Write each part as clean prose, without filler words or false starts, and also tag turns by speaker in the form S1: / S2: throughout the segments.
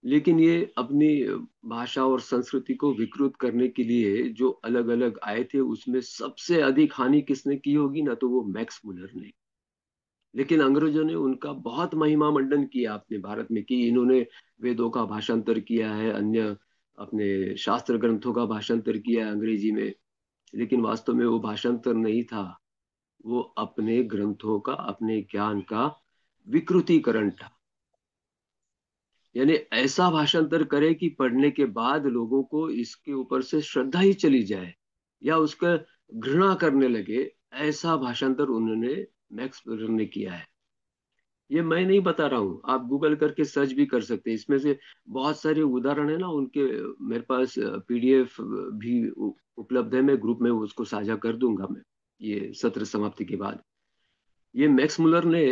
S1: लेकिन ये अपनी भाषा और संस्कृति को विकृत करने के लिए जो अलग अलग आए थे, उसमें सबसे अधिक हानि किसने की होगी ना, तो वो मैक्स मुलर ने। लेकिन अंग्रेजों ने उनका बहुत महिमा मंडन किया अपने भारत में कि इन्होंने वेदों का भाषांतर किया है, अन्य अपने शास्त्र ग्रंथों का भाषांतर किया है अंग्रेजी में। लेकिन वास्तव में वो भाषांतर नहीं था, वो अपने ग्रंथों का, अपने ज्ञान का विकृतीकरण था। यानी ऐसा भाषांतर करे कि पढ़ने के बाद लोगों को इसके ऊपर से श्रद्धा ही चली जाए या उसका घृणा करने लगे। ऐसा भाषांतर उन्होंने मैक्स वेबर ने किया है। ये मैं नहीं बता रहा हूँ, आप गूगल करके सर्च भी कर सकते हैं। इसमें से बहुत सारे उदाहरण है ना उनके। मेरे पास पीडीएफ भी उपलब्ध है, मैं ग्रुप में उसको साझा कर दूंगा मैं, ये सत्र समाप्ति के बाद। ये मैक्स मुलर ने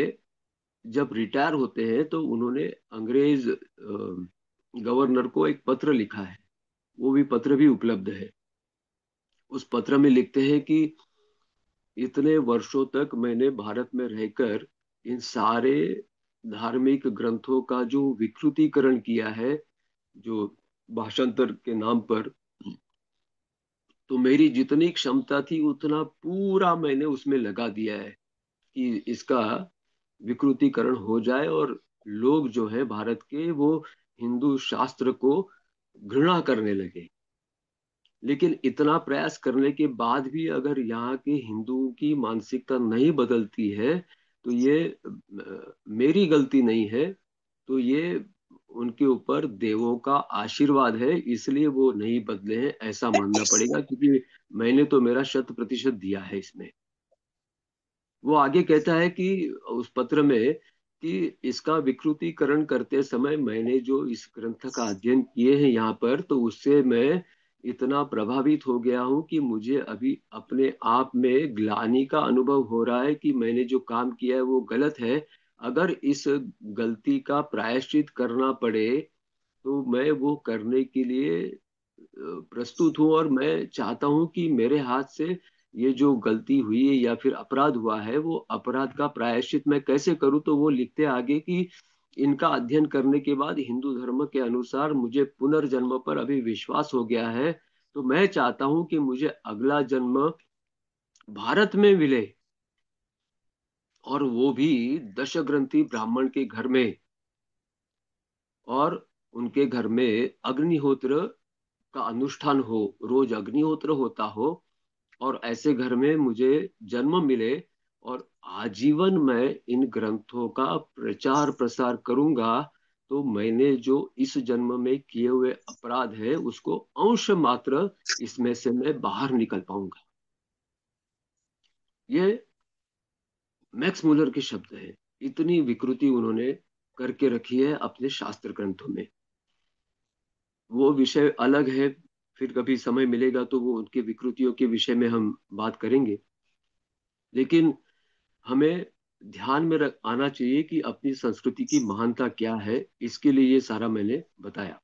S1: जब रिटायर होते हैं तो उन्होंने अंग्रेज गवर्नर को एक पत्र लिखा है। वो भी पत्र भी उपलब्ध है। उस पत्र में लिखते हैं कि इतने वर्षों तक मैंने भारत में रहकर इन सारे धार्मिक ग्रंथों का जो विकृतीकरण किया है, जो भाषांतर के नाम पर, तो मेरी जितनी क्षमता थी उतना पूरा मैंने उसमें लगा दिया है कि इसका विकृतीकरण हो जाए और लोग जो है भारत के, वो हिंदू शास्त्र को घृणा करने लगे। लेकिन इतना प्रयास करने के बाद भी अगर यहाँ के हिंदुओं की मानसिकता नहीं बदलती है, तो ये मेरी गलती नहीं है, तो ये उनके ऊपर देवों का आशीर्वाद है, इसलिए वो नहीं बदले हैं, ऐसा मानना पड़ेगा। क्योंकि मैंने तो मेरा 100% दिया है इसमें। वो आगे कहता है कि उस पत्र में कि इसका विकृतीकरण करते समय मैंने जो इस ग्रंथ का अध्ययन किए हैं यहाँ पर, तो उससे मैं इतना प्रभावित हो गया हूँ कि मुझे अभी अपने आप में ग्लानि का अनुभव हो रहा है कि मैंने जो काम किया है वो गलत है। अगर इस गलती का प्रायश्चित करना पड़े तो मैं वो करने के लिए प्रस्तुत हूँ, और मैं चाहता हूँ कि मेरे हाथ से ये जो गलती हुई है या फिर अपराध हुआ है, वो अपराध का प्रायश्चित मैं कैसे करूँ। तो वो लिखते आगे कि इनका अध्ययन करने के बाद हिंदू धर्म के अनुसार मुझे पुनर्जन्म पर अभी विश्वास हो गया है। तो मैं चाहता हूँ कि मुझे अगला जन्म भारत में मिले, और वो भी दशग्रंथी ब्राह्मण के घर में, और उनके घर में अग्निहोत्र का अनुष्ठान हो, रोज अग्निहोत्र होता हो, और ऐसे घर में मुझे जन्म मिले, और आजीवन मैं इन ग्रंथों का प्रचार प्रसार करूंगा। तो मैंने जो इस जन्म में किए हुए अपराध है उसको अंश मात्र इसमें से मैं बाहर निकल पाऊंगा। ये मैक्स मुलर के शब्द हैं। इतनी विकृति उन्होंने करके रखी है अपने शास्त्र ग्रंथों में। वो विषय अलग है, फिर कभी समय मिलेगा तो वो उनके विकृतियों के विषय में हम बात करेंगे। लेकिन हमें ध्यान में रख आना चाहिए कि अपनी संस्कृति की महानता क्या है, इसके लिए ये सारा मैंने बताया।